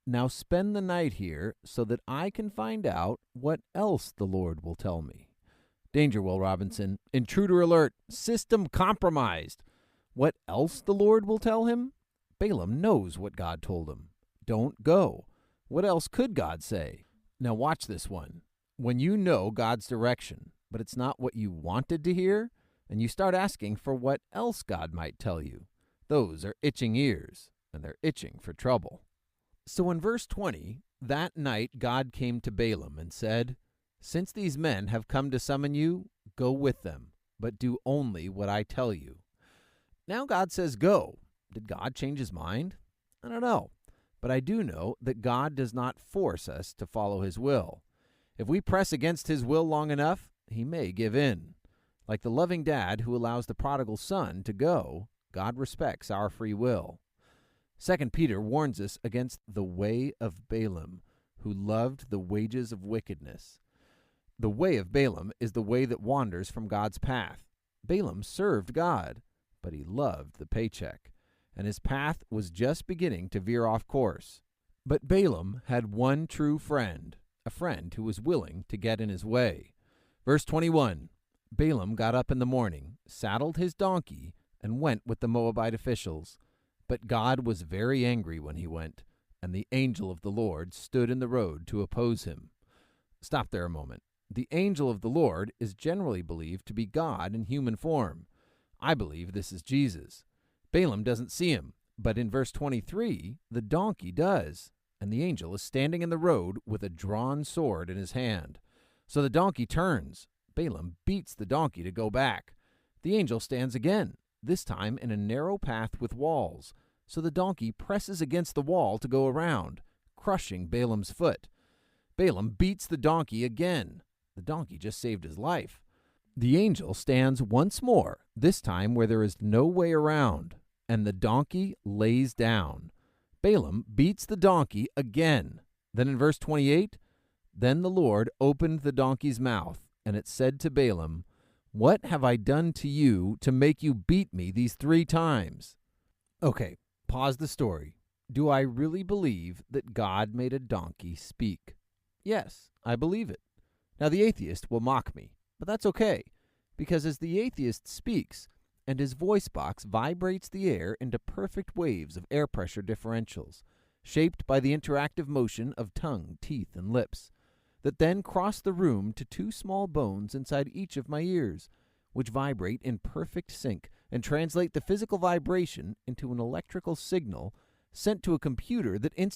Now spend the night here so that I can find out what else the Lord will tell me. Danger, Will Robinson. Intruder alert. System compromised. What else the Lord will tell him? Balaam knows what God told him. Don't go. What else could God say? Now watch this one. When you know God's direction, but it's not what you wanted to hear, and you start asking for what else God might tell you, those are itching ears, and they're itching for trouble. So in verse 20, that night God came to Balaam and said, "Since these men have come to summon you, go with them, but do only what I tell you." Now God says go. Did God change his mind? I don't know. But I do know that God does not force us to follow his will. If we press against his will long enough, he may give in. Like the loving dad who allows the prodigal son to go, God respects our free will. 2 Peter warns us against the way of Balaam, who loved the wages of wickedness. The way of Balaam is the way that wanders from God's path. Balaam served God, but he loved the paycheck, and his path was just beginning to veer off course. But Balaam had one true friend, a friend who was willing to get in his way. Verse 21, Balaam got up in the morning, saddled his donkey, and went with the Moabite officials. But God was very angry when he went, and the angel of the Lord stood in the road to oppose him. Stop there a moment. The angel of the Lord is generally believed to be God in human form. I believe this is Jesus. Balaam doesn't see him, but in verse 23, the donkey does, and the angel is standing in the road with a drawn sword in his hand. So the donkey turns. Balaam beats the donkey to go back. The angel stands again, this time in a narrow path with walls. So the donkey presses against the wall to go around, crushing Balaam's foot. Balaam beats the donkey again. The donkey just saved his life. The angel stands once more, this time where there is no way around, and the donkey lays down. Balaam beats the donkey again. Then in verse 28, then the Lord opened the donkey's mouth, and it said to Balaam, "What have I done to you to make you beat me these 3 times?" Okay, pause the story. Do I really believe that God made a donkey speak? Yes, I believe it. Now the atheist will mock me, but that's okay, because as the atheist speaks, and his voice box vibrates the air into perfect waves of air pressure differentials, shaped by the interactive motion of tongue, teeth, and lips, that then cross the room to 2 small bones inside each of my ears, which vibrate in perfect sync and translate the physical vibration into an electrical signal sent to a computer that